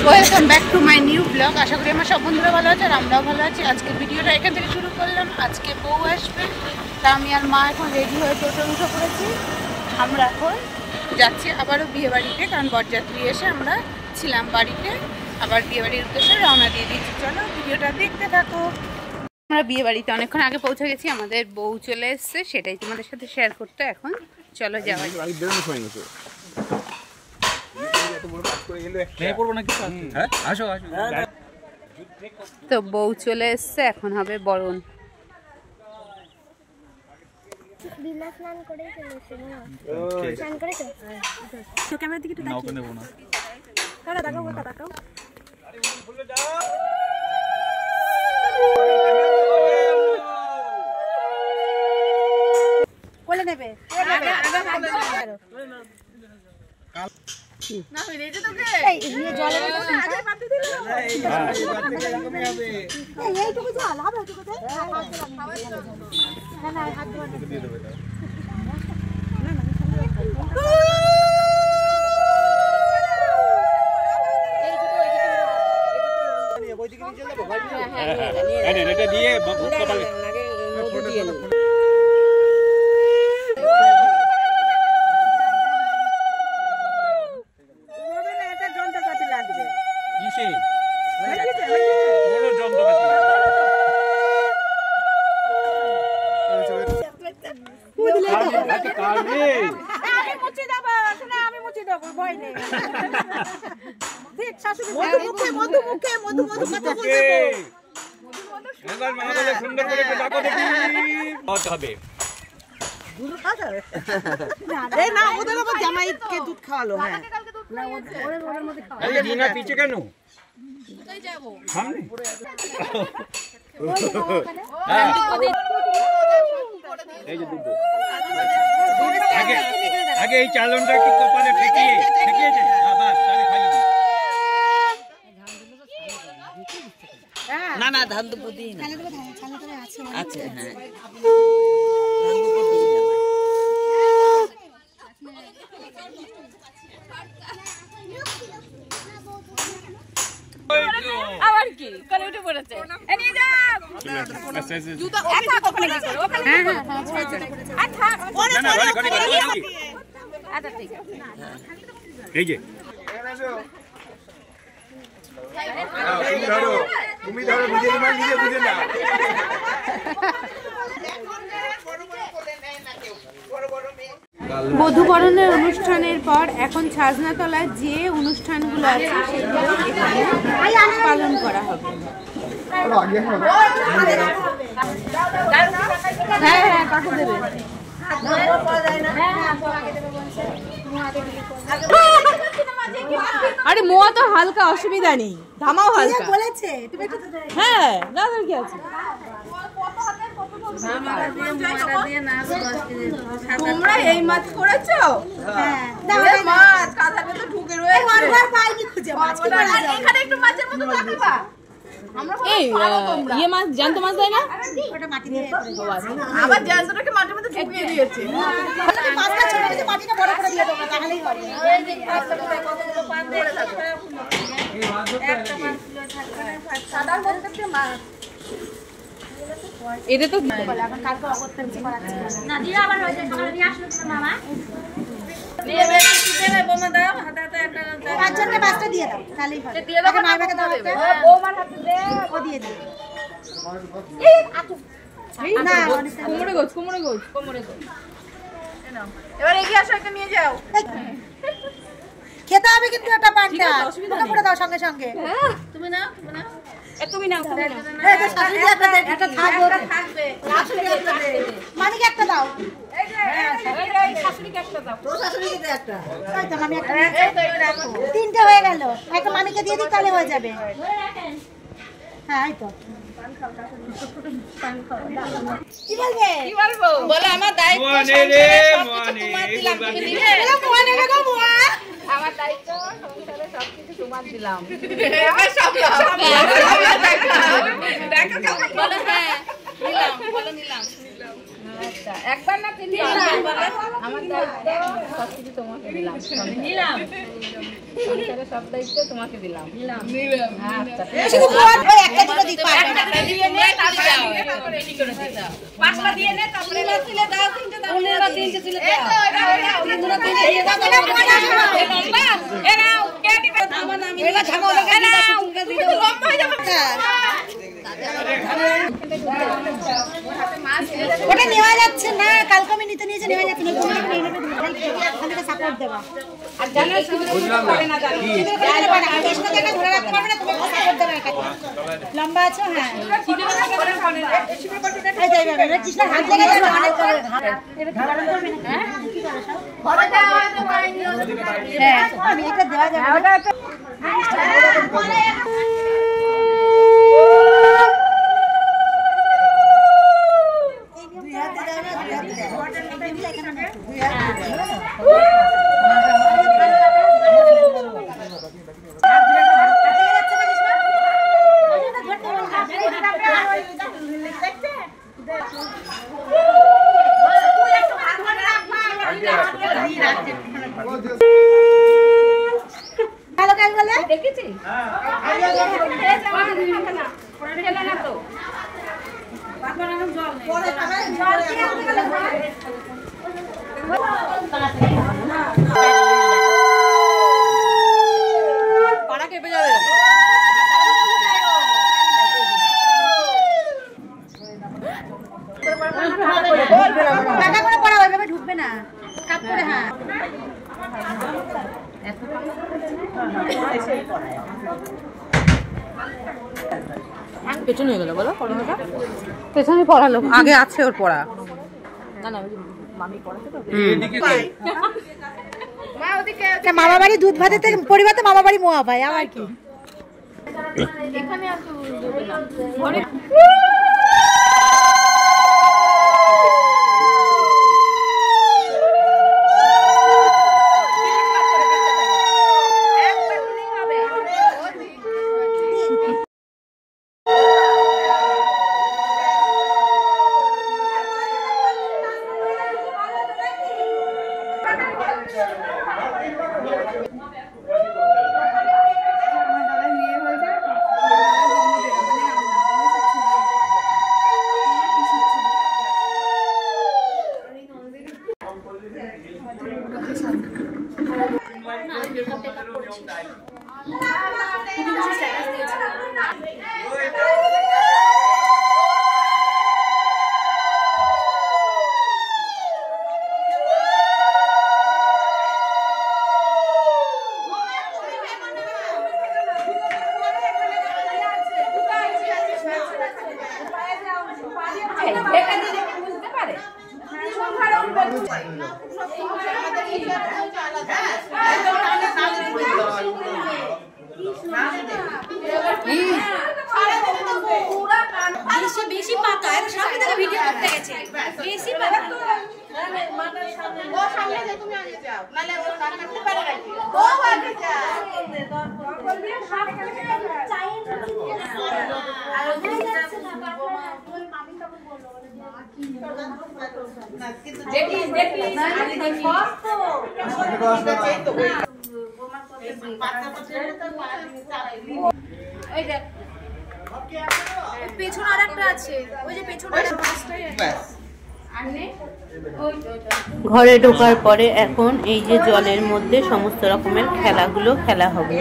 Welcome back to my new blog. আশা করি আমার সব বন্ধুরা ভালো আছে আর আমরাও ভালো আছি। আজকে ভিডিওটা এখান থেকে শুরু করলাম। আজকে বউ আসবে, তা আমি আর মা এখন রেডি হয়ে টোটো উঠে পড়েছি। আমরা এখন যাচ্ছি আবারও বিয়েবাড়িতে, কারণ বরযাত্রী এসে আমরা ছিলাম বাড়িতে, আবার বিয়েবাড়ির উদ্দেশ্যে রওনা দিয়ে দিচ্ছি। চলো ভিডিওটা দেখতে থাকো। আমরা বিয়েবাড়িতে অনেকক্ষণ আগে পৌঁছে গেছি, আমাদের বউ চলে এসছে, সেটাই তোমাদের সাথে শেয়ার করতে এখন চলো যাওয়া যাক। তো বউ চলে এসছে, এখন হবে বরণ। কোলে নেবে না হইলে যে তোকে এই নিয়ে জলে আগে পাতি দিল এই টুকু জল হবে টুকু দে না না হাত দিয়ে দেবে না এই বইদিকে নিয়ে চলে যাবো হ্যাঁ এটা দিয়ে কপালে আগে মধু দিয়ে নে জামাইকে দুধ খাওয়ালো। হ্যাঁ পিছে কেন আগে এই চালনটা একটু কপালে ঠেকিয়ে না না ধান তো বুদ্ধি না আচ্ছা হ্যাঁ আবার কি করে উঠে পড়েছে এ নিয়ে যাও জুতো একা ওখানে কি করো ওখানে হ্যাঁ আচ্ছা না আচ্ছা ঠিক আছে এই যে তুমি ধরো বুঝে না নিজে বুঝে না বধূবরণের অনুষ্ঠানের পর এখন ছাজনাতলায় যে অনুষ্ঠানগুলো আছে সেগুলো এখানে পালন করা হবে। হ্যাঁ হ্যাঁ কাকু দেবে। আরে মোয়া তো হালকা, অসুবিধা নেই, ধামাও হালকা বলেছে। হ্যাঁ না কি আছে তোমরা এই মাছ করেছো? মাছ কাঁথাতে তো ঢুকে রয়েছে। এখানে একটু মাছের মতো রাখবা। এই ইয়ে মাছ জ্যান্ত মাছ দেয় না? আবার জ্যান্তটাকে মাটির মধ্যে ঢুকিয়ে দিয়েছে। মাছটা ছোট ছোট মাটিটা বড় করে দিয়ে দেবো, তাহলেই হবে। কতগুলো পান ধরে থাকো। একটা মাছ সাদা বলতে মাছ এটা তো এখন কালকে অবস্থা কিছু করাচ্ছে না দিয়ে আবার হয়ে যায়। সকালে দিয়ে আসলো তো মামা দিয়ে দেবে বোমা দাও হাতে হাতে একটা পাঁচজনকে পাঁচটা দিয়ে দাও, তাহলেই হবে। দিয়ে দাও মারবাকে দাও বোমার হাতে দে ও দিয়ে দে এই আতু না কোমরে গোছ নাও। এবার এগিয়ে আসো, একটা নিয়ে যাও। খেতে হবে কিন্তু একটা পানটা ওটা করে দাও সঙ্গে সঙ্গে। তুমি নাও তুমি নাও এটা শাশুড়ি একটা থাকবে মানিকে একটা দাও। এই শাশুড়িকে একটা দাও। তো শাশুড়িকে দে একটা। এই তো মামি একটা তিনটে হয়ে গেল, একটা মামিকে দিয়ে দিই তাহলে হয়ে যাবে। হ্যাঁ এই তো কি বলবে কি বলবো বলো। আমার দায়িত্ব সবকিছু তোমার দিলাম। আমার দায়িত্ব সংসারে সবকিছু তোমার দিলাম। বলো হ্যাঁ নিলাম, বলো নিলাম। আচ্ছা একবার না তিনবার আমার দায়িত্ব সবকিছু তোমাকে দিলাম। সংসারের সব দায়িত্ব তোমাকে দিলাম। আচ্ছা শুধু খাওয়া ওই একটা দুটো দিক পারবে না। দিয়ে নে তারপরে রেডি করে দিই। পাঁচটা দিয়ে নে তারপরে তিলে দাও, তিনটে দাও, তিনটে তিলে দাও। তিনটে দিয়ে দাও। এরাও কে দিবে? আমার নাম এলা ঝামেলা করে দাও, তুমি দিয়ে দাও। লম্বা হয়ে যাবে। ওটা নেওয়া যাচ্ছে না, কালকে আমি নিতে নিয়েছি, নেওয়া যাচ্ছে না। তুমি নিয়ে নেবে, খালিকে সাপোর্ট দেবা। আর জানো শুধু করে না জানি কৃষ্ণ জায়গা ধরে রাখতে পারবে না, তুমি সাপোর্ট দেবে একটা লম্বা আছে। হ্যাঁ শিবে করে করে না শিবে করতে এই যাই বাবা কৃষ্ণ হাত জায়গা ধরে অনেক করে এর ধারণ করবে না। হ্যাঁ কি করে সব ঘরে যাও তো পাইনি। হ্যাঁ আমি এটা দেওয়া যাবে ওটা ভালো কাজ বলে দেখেছি। হ্যাঁ না তো বাবা নাম জল নেই পরে জল দিয়ে পাড়া কেঁপে যাবে। টাকা করে পড়া ওইভাবে ঢুকবে না, কাট করে। হ্যাঁ পেছনে হয়ে গেল বলো পড়াটা। পেছনে পড়ালো, আগে আছে ওর পড়া। না না মামি পড়াতে তো মা ওদিকে মামা বাড়ি দুধ ভাতেতে পরিবাতে মামা বাড়ি মোয়া ভাই আমার কি এখানে আর তো দেবে না অনেক বেশি পাকা এর সামনে থেকে ভিডিও করতে গেছে বেশি পাকা ও সামনে যে তুমি আগে যাও নালে ও কাট করতে পারে না ও আগে যা বলবি হাত চাই আর ওই যাচ্ছে না ওই মামি তখন বললো দেখি দেখি আগে দেখি তো বোমা করতে পাঁচটা তো পাঁচটা এই দেখ পেছনে আরেকটা আছে ওই যে পেছনে ঘরে ঢোকার পরে এখন এই যে জলের মধ্যে সমস্ত রকমের খেলাগুলো খেলা হবে।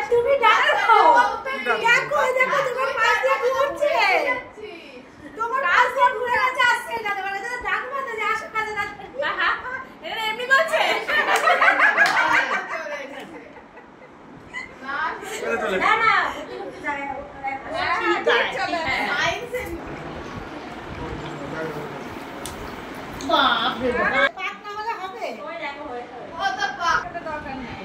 তুমি দেখো দেখো দেখো তোমার পাশ দিয়ে ঘুরছে তোমার পাশ দিয়ে ঘুরে যাচ্ছে না তোমার কাছে ডাকবা না যে আশেপাশে না এটা এমনি করছে না না বাপ রে পাক না হলে হবে ওই দেখো ও তো পাক দরকার নেই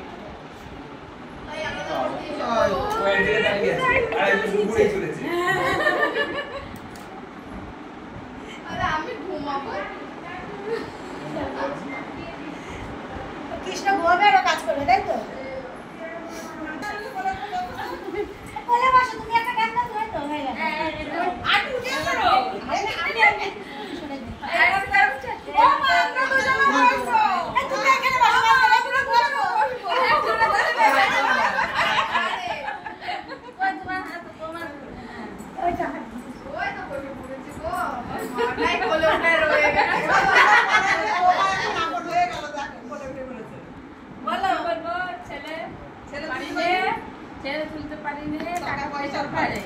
কৃষ্ণ ঘুমাবে আর কাজ করবে তাই তো ছেলে তুলতে পারিনি টাকা পয়সার ভারে,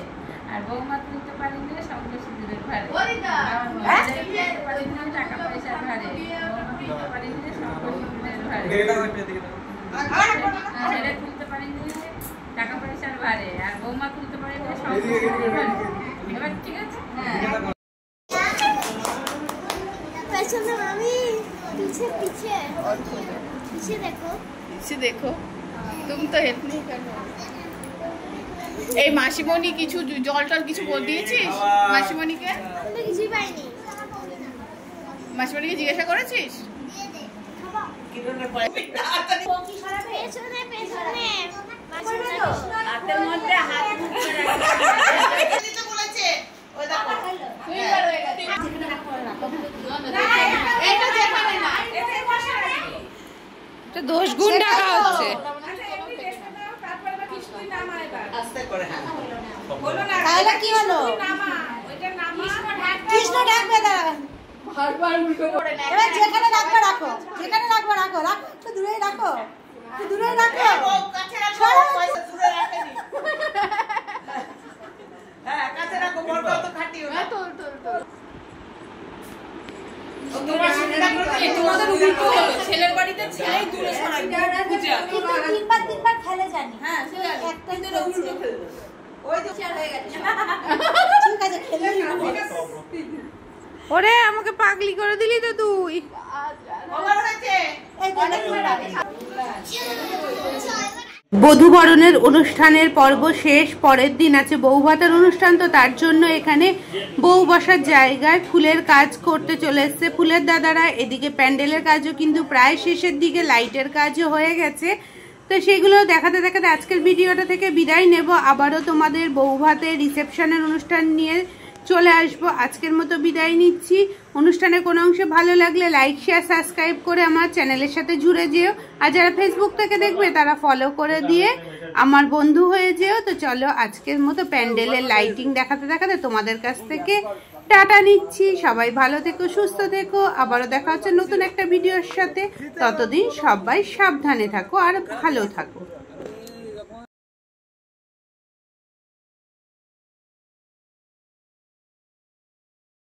আর বৌমা তুলতে পারিনি সঙ্গে সিঁদুরের ভারে, টাকা পয়সার ভারে, বৌমা তুলতে পারিনি সঙ্গে সিঁদুরের ভারে, ছেলে তুলতে পারিনি টাকা পয়সার ভারে, আর বৌমা তুলতে পারিনি সঙ্গে সিঁদুরের ভারে। এবার ঠিক আছে? পেছনে মামি, पीछे पीछे पीछे देखो, पीछे देखो, तुम तो हेल्प नहीं कर रहे। এই মাসিমণি কিছু জল টল কিছু বল দিয়েছিস মাসিমণিকে? আমি কিছু পাইনি। মাসিমণিকে জিজ্ঞাসা করেছিস? দিয়ে দে খাবো কিরনে পাই কোকি খারাপ পেছনে পেছনে হাতের মধ্যে হাত মুখে রাখো। তো বলেছে ওই দেখো তুই বার হয়ে গেছিস এটা যেখানে না এতে বসে রাখি। এটা দোষ গুণ ঢাকা হচ্ছে। তারপরে না কিছুই নামা এবার। আস্তে করে হ্যাঁ বলো না তাহলে কি হলো? নামা ওইটা নামা কৃষ্ণ ডাকবে দাঁড়া বারবার উল্টো করে না। এবার যেখানে রাখবে রাখো, যেখানে রাখবে রাখো, রাখো একটু দূরে রাখো, একটু দূরে রাখো, কাছে রাখো, পয়সা দূরে রাখেনি। হ্যাঁ কাছে রাখো, বড় তো খাটিও না। তোল তোল তোল। তোমাদের উল্টো হলো, ছেলের বাড়িতে ছেলেই দূরে সরাই পূজা। কিন্তু তিনবার খেলে জানি। হ্যাঁ একটাই তো উল্টো খেলবে। ওই তো শেয়ার হয়ে গেছে। ঠিক আছে খেলেই ওরে আমাকে পাগলি করে দিলি তো তুই। ওভার হয়েছে এই গলা ধরে রাখে। বধূ বরণের অনুষ্ঠানের পর্ব শেষ, পরের দিন আছে বউ ভাতের অনুষ্ঠান। তো তার জন্য এখানে বউ বসার জায়গায় ফুলের কাজ করতে চলে এসছে ফুলের দাদারা। এদিকে প্যান্ডেলের কাজও কিন্তু প্রায় শেষের দিকে, লাইটের কাজও হয়ে গেছে। তো সেগুলো দেখাতে দেখাতে আজকের ভিডিওটা থেকে বিদায় নেব। আবারও তোমাদের বউ ভাতের রিসেপশনের অনুষ্ঠান নিয়ে চলে আসবো। আজকের মতো বিদায় নিচ্ছি। অনুষ্ঠানের কোনো অংশে ভালো লাগলে লাইক শেয়ার সাবস্ক্রাইব করে আমার চ্যানেলের সাথে জুড়ে যেও। আর যারা ফেসবুক থেকে দেখবে তারা ফলো করে দিয়ে আমার বন্ধু হয়ে যেও। তো চলো আজকের মতো প্যান্ডেলের লাইটিং দেখাতে দেখাতে তোমাদের কাছ থেকে টাটা নিচ্ছি। সবাই ভালো থেকো, সুস্থ থেকো। আবারও দেখা হচ্ছে নতুন একটা ভিডিওর সাথে। ততদিন সবাই সাবধানে থাকো আর ভালো থাকো।